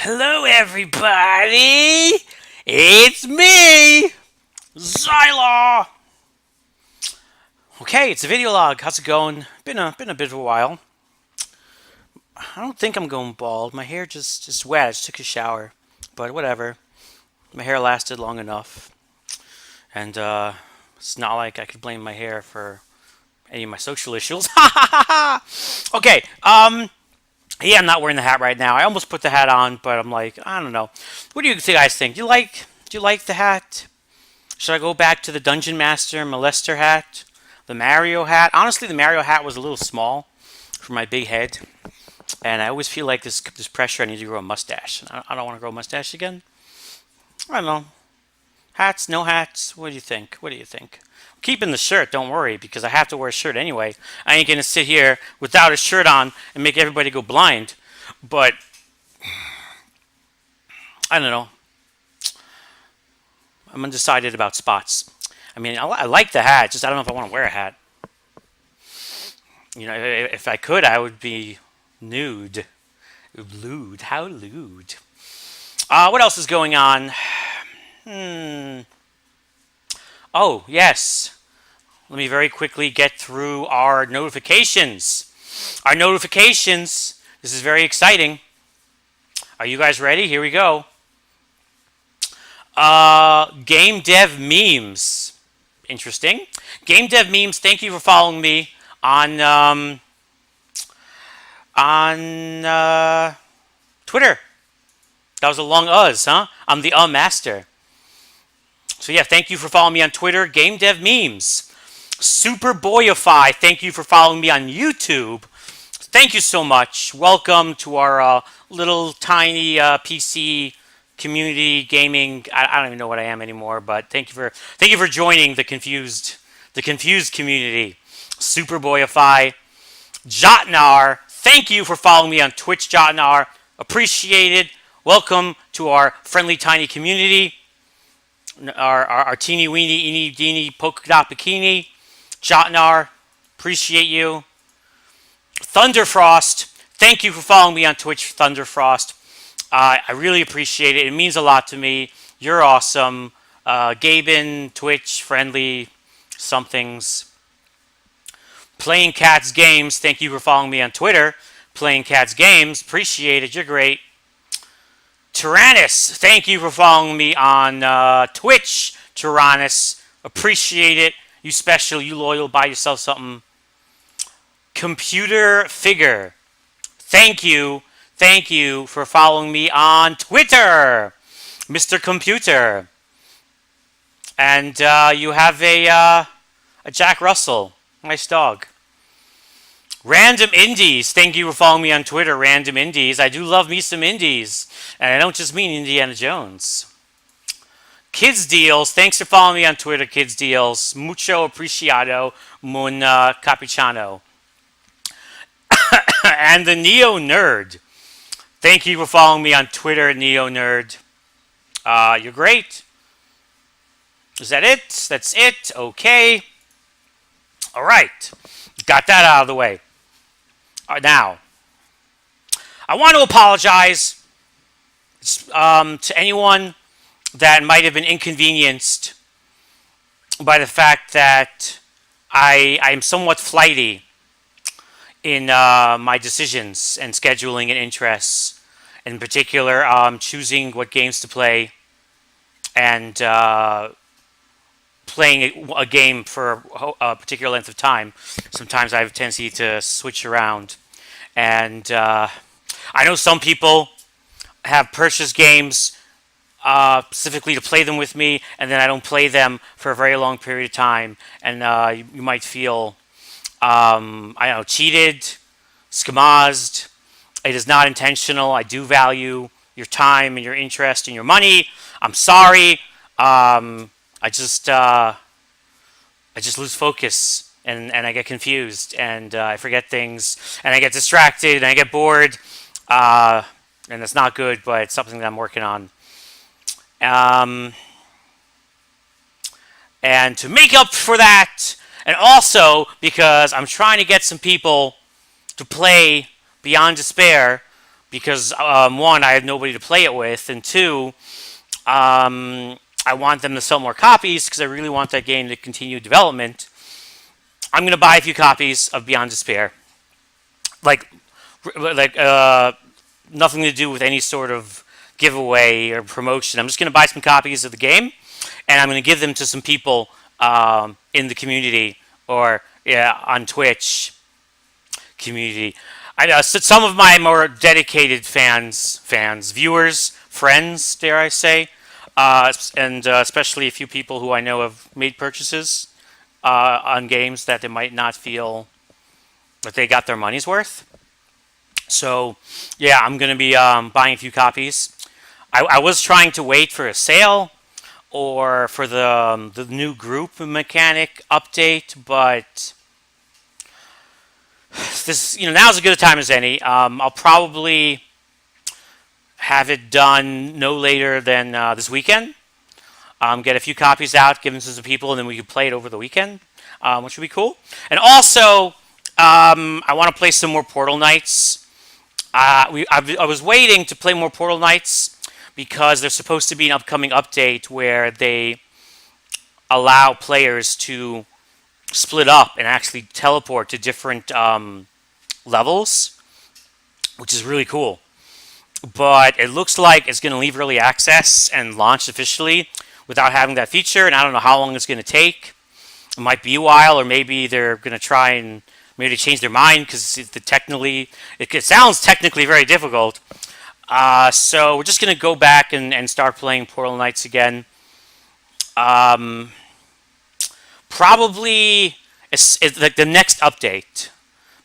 Hello, everybody! It's me, Zhylaw! Okay, it's a video log. How's it going? Been a bit of a while. I don't think I'm going bald. My hair just wet. I just took a shower. But whatever. My hair lasted long enough. And it's not like I could blame my hair for any of my social issues. Okay, yeah, I'm not wearing the hat right now. I almost put the hat on, but I'm like, I don't know. What do you guys think? Do you like the hat? Should I go back to the Dungeon Master Molester hat? The Mario hat? Honestly, the Mario hat was a little small for my big head. And I always feel like this pressure I need to grow a mustache. I don't want to grow a mustache again. I don't know. Hats, no hats. What do you think? What do you think? I'm keeping the shirt, don't worry, because I have to wear a shirt anyway. I ain't going to sit here without a shirt on and make everybody go blind. But, I don't know. I'm undecided about spots. I mean, I like the hat, just I don't know if I want to wear a hat. You know, if I could, I would be nude. Lewd. How lewd. What else is going on? Oh, yes. Let me very quickly get through our notifications. Our notifications. This is very exciting. Are you guys ready? Here we go. Game Dev Memes. Interesting. Game Dev Memes, thank you for following me on Twitter. That was a long us, huh? I'm the master. So yeah, thank you for following me on Twitter. Game Dev Memes. Superboyify, thank you for following me on YouTube. Thank you so much. Welcome to our little tiny PC community gaming. I don't even know what I am anymore, but thank you for joining the confused community. Superboyify, Jotnar, thank you for following me on Twitch, Jotnar. Appreciate it. Welcome to our friendly tiny community. Our teeny weeny eeny deeny polka dot bikini. Jotnar, appreciate you. Thunderfrost, thank you for following me on Twitch, Thunderfrost. I really appreciate it. It means a lot to me. You're awesome. Gaben, Twitch, friendly, somethings. Playing Cats Games, thank you for following me on Twitter. Playing Cats Games, appreciate it. You're great. Tyrannus, thank you for following me on Twitch. Tyrannus, appreciate it. You special, you loyal, buy yourself something. Computer Figure, thank you for following me on Twitter, Mr. Computer. And you have a Jack Russell, nice dog. Random Indies, thank you for following me on Twitter, Random Indies. I do love me some indies, and I don't just mean Indiana Jones. Kids Deals, thanks for following me on Twitter, Kids Deals. Mucho apreciado, mun capiciano. And the Neo Nerd, thank you for following me on Twitter, Neo Nerd. You're great. Is that it? That's it. Okay. All right. Got that out of the way. Now, I want to apologize to anyone that might have been inconvenienced by the fact that I am somewhat flighty in my decisions and scheduling and interests. In particular, choosing what games to play and playing a game for a particular length of time. Sometimes I have a tendency to switch around. And I know some people have purchased games specifically to play them with me, and then I don't play them for a very long period of time. And you might feel, I don't know, cheated, skamazed. It is not intentional. I do value your time and your interest and your money. I'm sorry. I just lose focus and I get confused and I forget things and I get distracted and I get bored. And it's not good, but it's something that I'm working on. And to make up for that, and also because I'm trying to get some people to play Beyond Despair, because one, I have nobody to play it with, and two, I want them to sell more copies because I really want that game to continue development. I'm going to buy a few copies of Beyond Despair. Like, like nothing to do with any sort of giveaway or promotion. I'm just going to buy some copies of the game, and I'm going to give them to some people in the community or on Twitch community. I know some of my more dedicated viewers, friends, dare I say, and especially a few people who I know have made purchases on games that they might not feel that they got their money's worth. So, yeah, I'm going to be buying a few copies. I was trying to wait for a sale or for the new group mechanic update, but this now's as good a time as any. I'll probably have it done no later than this weekend. Get a few copies out, give them to some people, and then we can play it over the weekend, which would be cool. And also, I want to play some more Portal Nights. I was waiting to play more Portal Nights because there's supposed to be an upcoming update where they allow players to split up and actually teleport to different levels, which is really cool. But it looks like it's going to leave early access and launch officially without having that feature, and I don't know how long it's going to take. It might be a while, or maybe they're going to try and maybe change their mind because it sounds technically very difficult. So we're just going to go back and start playing Portal Knights again. Probably it's like the next update,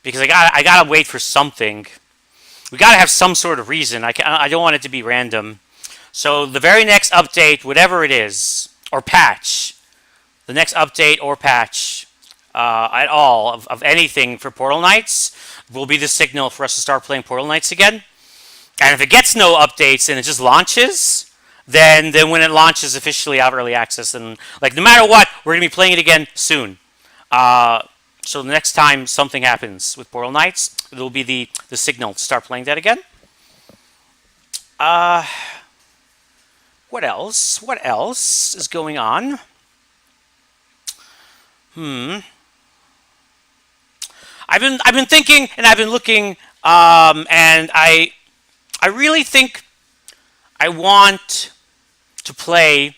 because I gotta wait for something. We gotta have some sort of reason. I don't want it to be random. So the very next update, whatever it is, or patch, the next update or patch at all of anything for Portal Knights will be the signal for us to start playing Portal Knights again. And if it gets no updates and it just launches, then when it launches officially out of early access, and like no matter what, we're gonna be playing it again soon. So the next time something happens with Portal Knights, it'll be the signal to start playing that again. What else? What else is going on? I've been thinking and I've been looking, and I really think I want to play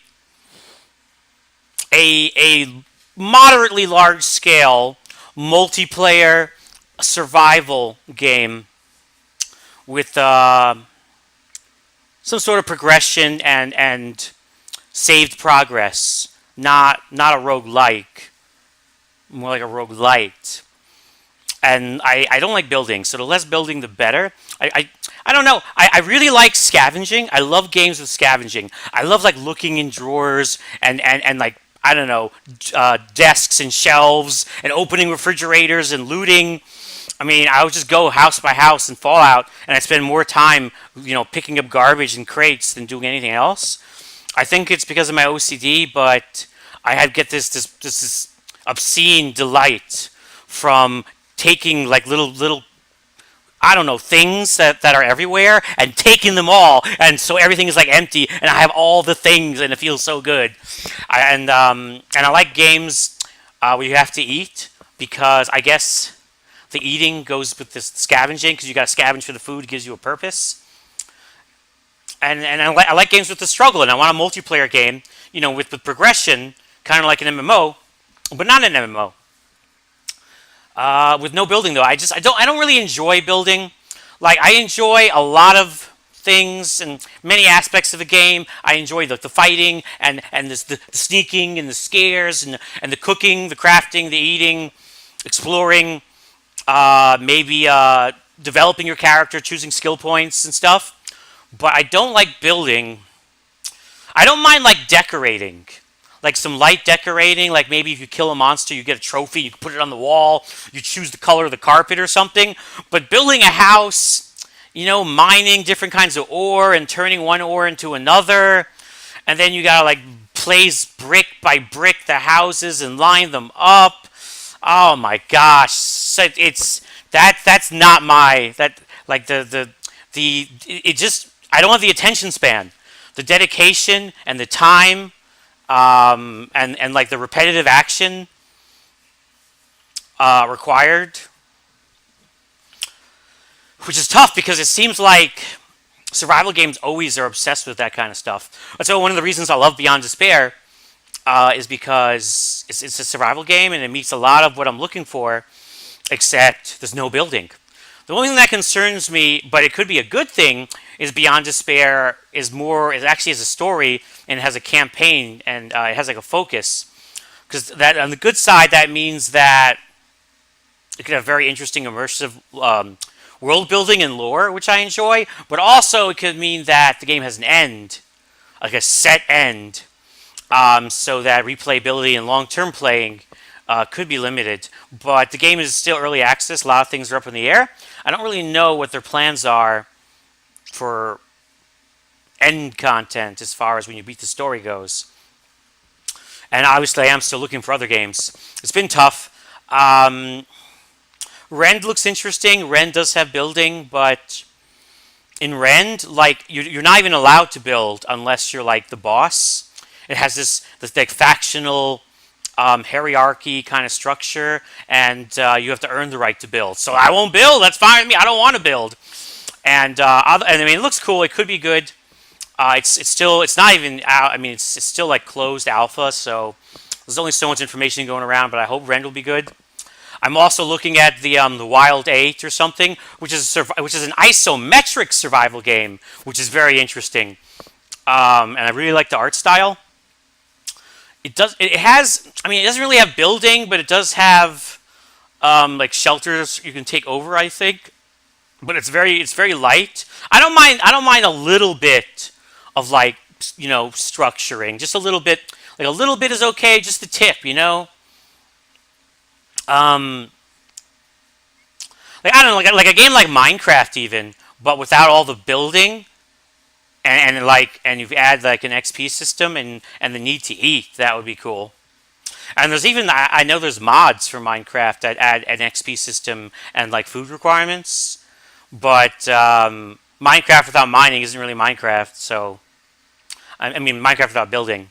a moderately large scale multiplayer survival game with some sort of progression and saved progress. Not a roguelike, more like a roguelite. And I don't like building, so the less building, the better. I don't know. I really like scavenging. I love games with scavenging. I love like looking in drawers and like, I don't know, desks and shelves and opening refrigerators and looting. I mean, I would just go house by house in Fallout, and I spend more time, picking up garbage and crates than doing anything else. I think it's because of my OCD, but I get this obscene delight from taking like little I don't know, things that are everywhere and taking them all, and so everything is like empty, and I have all the things, and it feels so good. And I like games where you have to eat, because I guess the eating goes with this scavenging, because you got to scavenge for the food, it gives you a purpose. And I like games with the struggle, and I want a multiplayer game, with progression, kind of like an MMO, but not an MMO. With no building though. I don't really enjoy building. Like, I enjoy a lot of things and many aspects of a game. I enjoy the fighting and the sneaking and the scares and the cooking, the crafting, the eating, exploring, maybe developing your character, choosing skill points and stuff. But I don't like building. I don't mind like decorating. Like some light decorating, like maybe if you kill a monster, you get a trophy, you put it on the wall, you choose the color of the carpet or something. But building a house, mining different kinds of ore and turning one ore into another, and then you gotta like place brick by brick the houses and line them up. Oh my gosh, so that's not my the it just I don't have the attention span, the dedication and the time, and like the repetitive action required, which is tough because it seems like survival games always are obsessed with that kind of stuff. And so one of the reasons I love Beyond Despair is because it's a survival game and it meets a lot of what I'm looking for, except there's no building. The only thing that concerns me, but it could be a good thing, is Beyond Despair is actually has a story and it has a campaign and it has like a focus. Because that on the good side, that means that it could have very interesting immersive world building and lore, which I enjoy. But also, it could mean that the game has an end, like a set end, so that replayability and long-term playing could be limited. But the game is still early access. A lot of things are up in the air. I don't really know what their plans are for end content as far as when you beat the story goes. And obviously, I am still looking for other games. It's been tough. Rend looks interesting. Rend does have building, but in Rend, like you're not even allowed to build unless you're like the boss. It has this like factional hierarchy kind of structure, and you have to earn the right to build. So I won't build. That's fine with me. I don't want to build. And I mean, it looks cool. It could be good. It's not even out. I mean, it's still like closed alpha, so there's only so much information going around. But I hope Rend will be good. I'm also looking at the Wild 8 or something, which is an isometric survival game, which is very interesting. And I really like the art style. It doesn't really have building, but it does have like shelters you can take over, I think. But it's very light. I don't mind a little bit of like, structuring. Just a little bit. Like a little bit is okay, just the tip, like I don't know, like a game like Minecraft even, but without all the building, and you add like an XP system and the need to eat. That would be cool. And there's even I know there's mods for Minecraft that add an XP system and like food requirements, but Minecraft without mining isn't really Minecraft. So I mean Minecraft without building.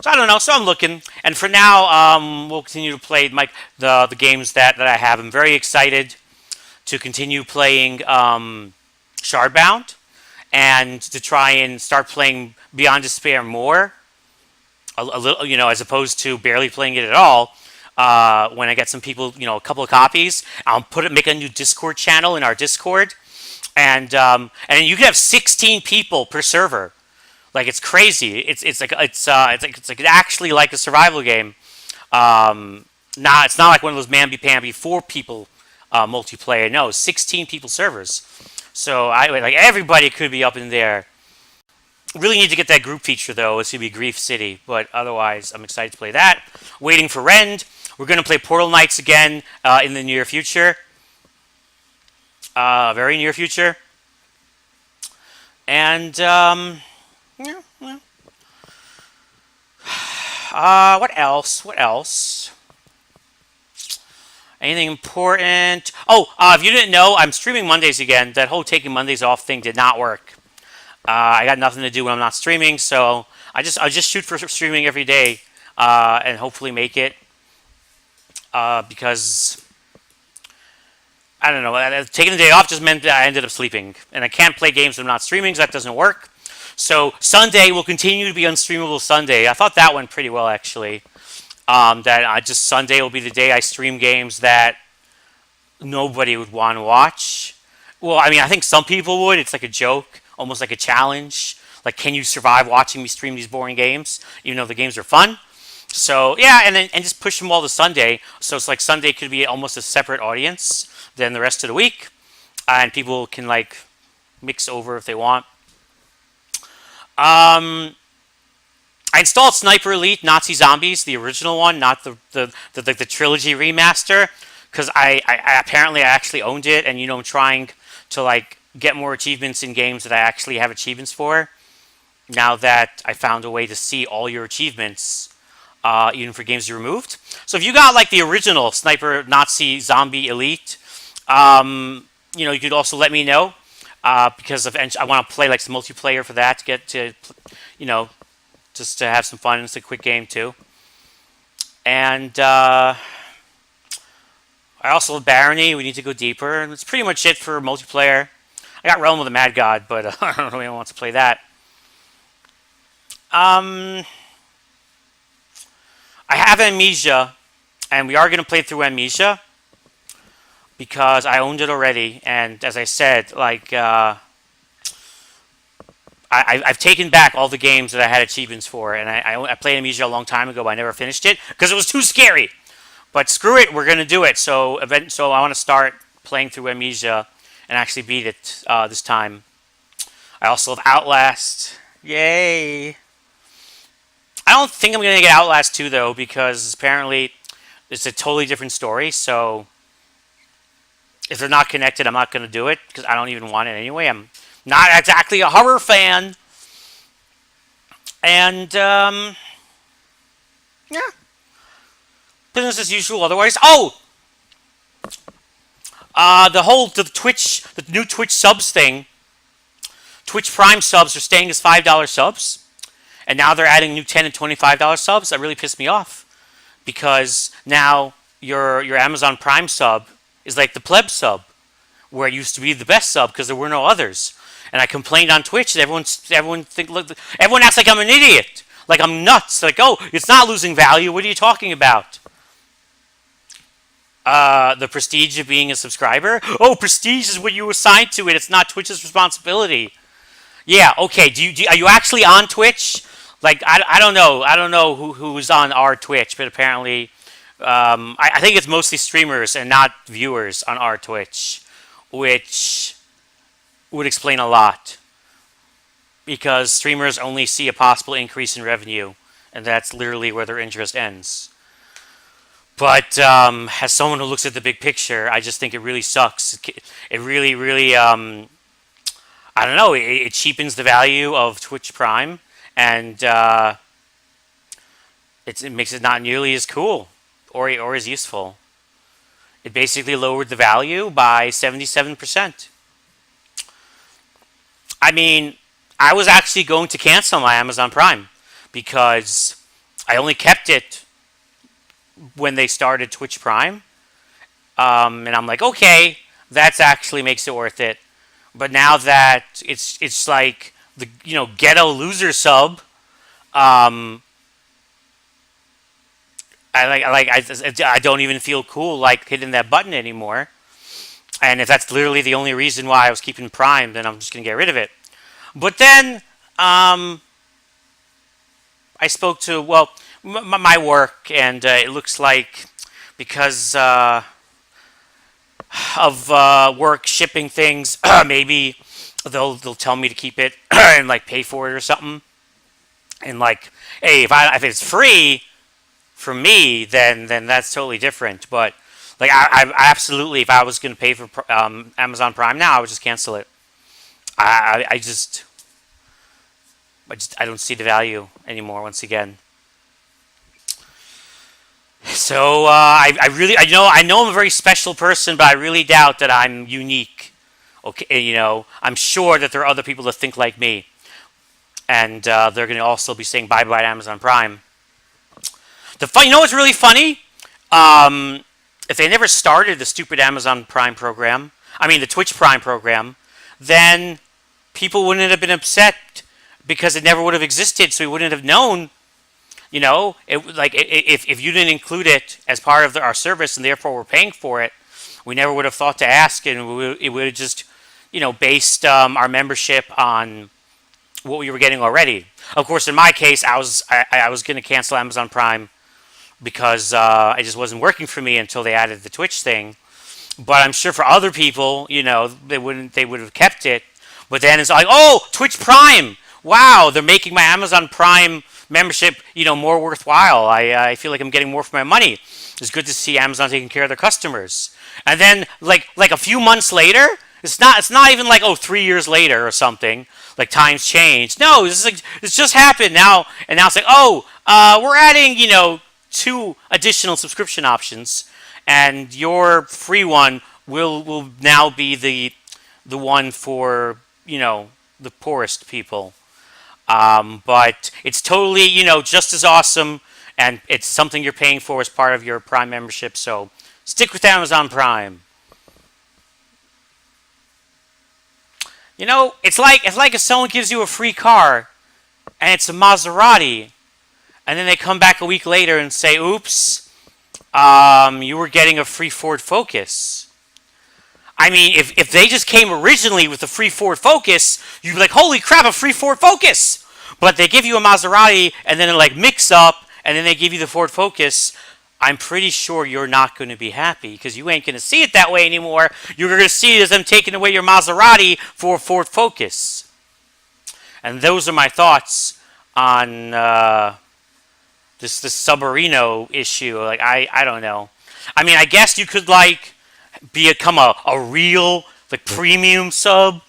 So I don't know. So I'm looking, and for now, we'll continue to play the games that I have. I'm very excited to continue playing Shardbound, and to try and start playing Beyond Despair more, a little, as opposed to barely playing it at all. When I get some people, a couple of copies, I'll make a new Discord channel in our Discord, and you can have 16 people per server. Like it's crazy. It's like actually like a survival game. It's not like one of those mamby-pamby 4 people multiplayer. No, 16 people servers. So everybody could be up in there. Really need to get that group feature though. It's gonna be Grief City, but otherwise I'm excited to play that. Waiting for Rend. We're gonna play Portal Knights again in the near future. Very near future. And yeah. What else? Anything important? Oh, if you didn't know, I'm streaming Mondays again. That whole taking Mondays off thing did not work. I got nothing to do when I'm not streaming, so I just shoot for streaming every day, and hopefully make it. Because I don't know, taking the day off just meant that I ended up sleeping, and I can't play games when I'm not streaming, so that doesn't work. So Sunday will continue to be Unstreamable Sunday. I thought that went pretty well, actually. Sunday will be the day I stream games that nobody would want to watch. Well, I mean, I think some people would. It's like a joke, almost like a challenge. Like, can you survive watching me stream these boring games? Even though the games are fun. So yeah, and just push them all to Sunday. So it's like Sunday could be almost a separate audience than the rest of the week, and people can like mix over if they want. I installed Sniper Elite Nazi Zombies, the original one, not the trilogy remaster, because I apparently I actually owned it, and I'm trying to like get more achievements in games that I actually have achievements for. Now that I found a way to see all your achievements, even for games you removed. So if you got like the original Sniper Nazi Zombie Elite, you could also let me know. because I want to play like some multiplayer for that to get to, you know, just to have some fun. It's a quick game too. And I also love Barony. We need to go deeper. And that's pretty much it for multiplayer. I got Realm of the Mad God, but I don't really want to play that. I have Amnesia, and we are going to play through Amnesia because I owned it already. And as I said, like I've taken back all the games that I had achievements for, and I played Amnesia a long time ago, but I never finished it because it was too scary. But screw it, we're going to do it. So I want to start playing through Amnesia and actually beat it this time. I also have Outlast. Yay! I don't think I'm going to get Outlast 2, though, because apparently it's a totally different story. So if they're not connected, I'm not going to do it because I don't even want it anyway. I'm not exactly a horror fan. And, yeah. Business as usual otherwise. Oh! The new Twitch subs thing. Twitch Prime subs are staying as $5 subs. And now they're adding new $10 and $25 subs. That really pissed me off. Because now your Amazon Prime sub is like the pleb sub. Where it used to be the best sub because there were no others. And I complained on Twitch and everyone acts like I'm an idiot. Like I'm nuts. Like, oh, it's not losing value. What are you talking about? The prestige of being a subscriber? Oh, prestige is what you assigned to it. It's not Twitch's responsibility. Yeah, okay. Are you actually on Twitch? Like, I don't know. I don't know who's on our Twitch, but apparently, I think it's mostly streamers and not viewers on our Twitch, which would explain a lot. Because streamers only see a possible increase in revenue, and that's literally where their interest ends. But as someone who looks at the big picture, I just think it really sucks. It really, really, I don't know. It cheapens the value of Twitch Prime, and it makes it not nearly as cool or as useful. It basically lowered the value by 77%. I mean, I was actually going to cancel my Amazon Prime because I only kept it when they started Twitch Prime. And I'm like, okay, that actually makes it worth it. But now that it's like the ghetto loser sub, I don't even feel cool like hitting that button anymore. And if that's literally the only reason why I was keeping Prime, then I'm just gonna get rid of it. But then I spoke to my work, and it looks like because of work shipping things, maybe they'll tell me to keep it and like pay for it or something. And like, hey, if it's free for me, then that's totally different. But like, I absolutely, if I was going to pay for Amazon Prime now, I would just cancel it. I don't see the value anymore. Once again. So I know I'm a very special person, but I really doubt that I'm unique. Okay, I'm sure that there are other people that think like me, and they're going to also be saying bye bye to Amazon Prime. What's really funny? If they never started the stupid Amazon Prime program, the Twitch Prime program, then people wouldn't have been upset because it never would have existed, so we wouldn't have known. If you didn't include it as part of our service and therefore we're paying for it, we never would have thought to ask, and it would have just, based our membership on what we were getting already. Of course, in my case, I was going to cancel Amazon Prime because it just wasn't working for me until they added the Twitch thing. But I'm sure for other people, they would have kept it. But then it's like, oh, Twitch Prime! Wow, they're making my Amazon Prime membership, more worthwhile. I feel like I'm getting more for my money. It's good to see Amazon taking care of their customers. And then, like a few months later, it's not even like 3 years later or something. Like times changed. No, it's just happened now, and now it's like, we're adding 2 additional subscription options, and your free one will now be the the one for, the poorest people. But it's totally, just as awesome, and it's something you're paying for as part of your Prime membership. So stick with Amazon Prime. It's like if someone gives you a free car and it's a Maserati, and then they come back a week later and say, "Oops, you were getting a free Ford Focus." I mean, if they just came originally with a free Ford Focus, you'd be like, "Holy crap, a free Ford Focus!" But they give you a Maserati, and then it mix up, and then they give you the Ford Focus. I'm pretty sure you're not going to be happy because you ain't going to see it that way anymore. You're going to see it as them taking away your Maserati for a Ford Focus. And those are my thoughts on this Subarino issue. I don't know. I mean, I guess you could become a real premium sub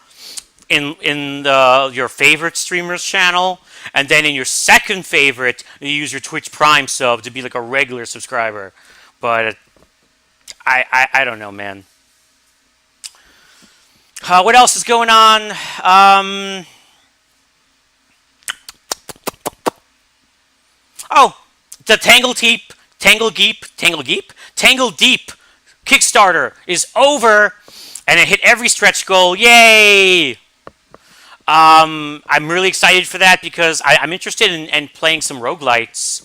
in your favorite streamer's channel, and then in your second favorite, you use your Twitch Prime sub to be a regular subscriber. But I don't know, man. What else is going on? Oh, the Tangle Deep Kickstarter is over, and it hit every stretch goal. Yay! I'm really excited for that because I'm interested in playing some roguelites.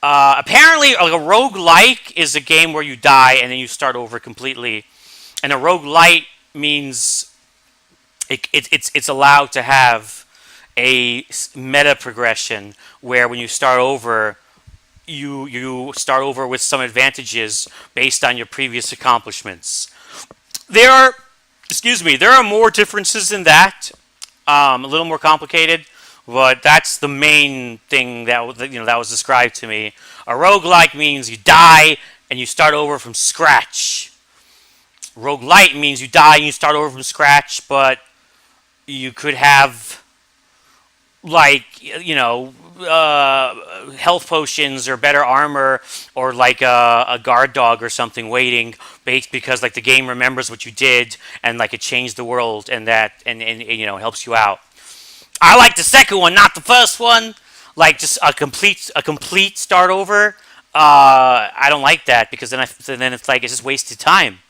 Apparently, a roguelike is a game where you die and then you start over completely. And a roguelite means it's allowed to have a meta progression where when you start over, you start over with some advantages based on your previous accomplishments. There are more differences than that. A little more complicated, but that's the main thing that was described to me. A roguelike means you die and you start over from scratch. Roguelite means you die and you start over from scratch, but you could have health potions or better armor or a guard dog or something waiting because the game remembers what you did and it changed the world and helps you out. I like the second one, not the first one. Just a complete start over. I don't like that because then it's it's just wasted time.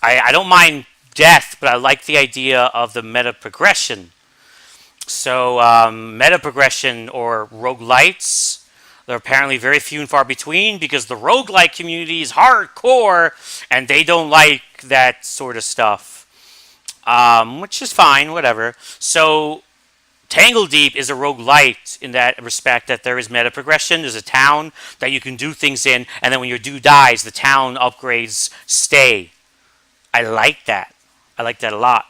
I don't mind death, but I like the idea of the meta progression. So, meta progression or roguelites, they're apparently very few and far between because the roguelike community is hardcore and they don't like that sort of stuff. Which is fine, whatever. So, Tangle Deep is a roguelite in that respect that there is meta progression. There's a town that you can do things in, and then when your dude dies, the town upgrades stay. I like that. I like that a lot.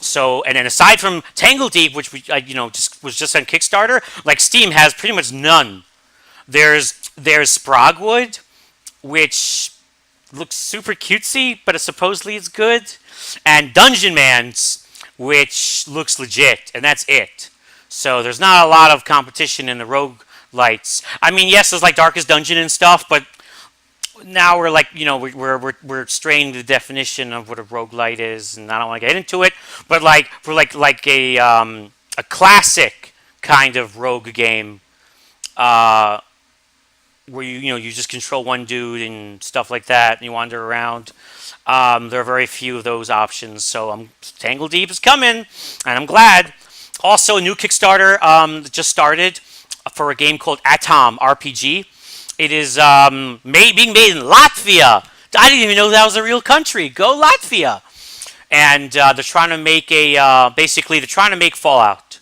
So, and then aside from Tangle Deep, which was just on Kickstarter, Steam has pretty much none. There's Sprogwood, which looks super cutesy, but supposedly it's good, and Dungeon Man's, which looks legit, and that's it. So there's not a lot of competition in the roguelites. I mean, yes, there's Darkest Dungeon and stuff, but now we're we're straining the definition of what a roguelite is, and I don't want to get into it. But for a classic kind of rogue game, where you just control one dude and stuff like that, and you wander around. There are very few of those options, so Tangle Deep is coming, and I'm glad. Also, a new Kickstarter just started for a game called Atom RPG. It is being made in Latvia. I didn't even know that was a real country. Go Latvia! And they're trying to make they're trying to make Fallout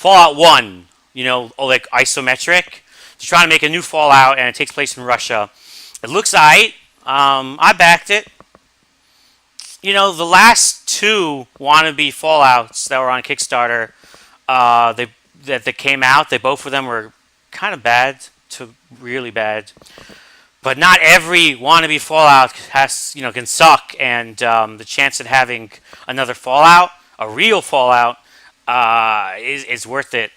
1. Isometric. They're trying to make a new Fallout, and it takes place in Russia. It looks aight. I backed it. The last two wannabe Fallouts that were on Kickstarter, that came out, both of them were kind of bad to really bad. But not every wannabe Fallout can suck, and the chance of having another Fallout, a real Fallout, is worth it.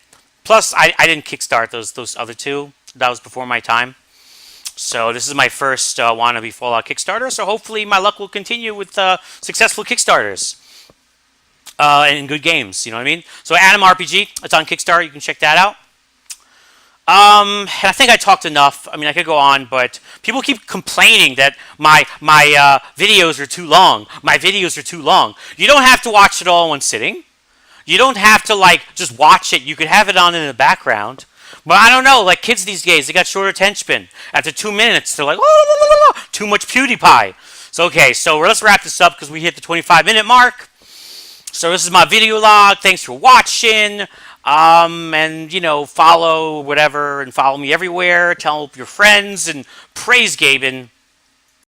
Plus, I didn't kickstart those other two. That was before my time. So this is my first wannabe Fallout Kickstarter, so hopefully my luck will continue with successful Kickstarters. and good games. You know what I mean? So Anim RPG, it's on Kickstarter. You can check that out. And I think I talked enough. I mean, I could go on, but people keep complaining that my videos are too long. My videos are too long. You don't have to watch it all in one sitting. You don't have to like just watch it. You could have it on in the background. But I don't know, like kids these days, they got short attention span. After 2 minutes, they're like, oh, too much PewDiePie. So okay, so let's wrap this up because we hit the 25-minute mark. So this is my video log. Thanks for watching. And follow whatever and follow me everywhere. Tell your friends and praise Gaben.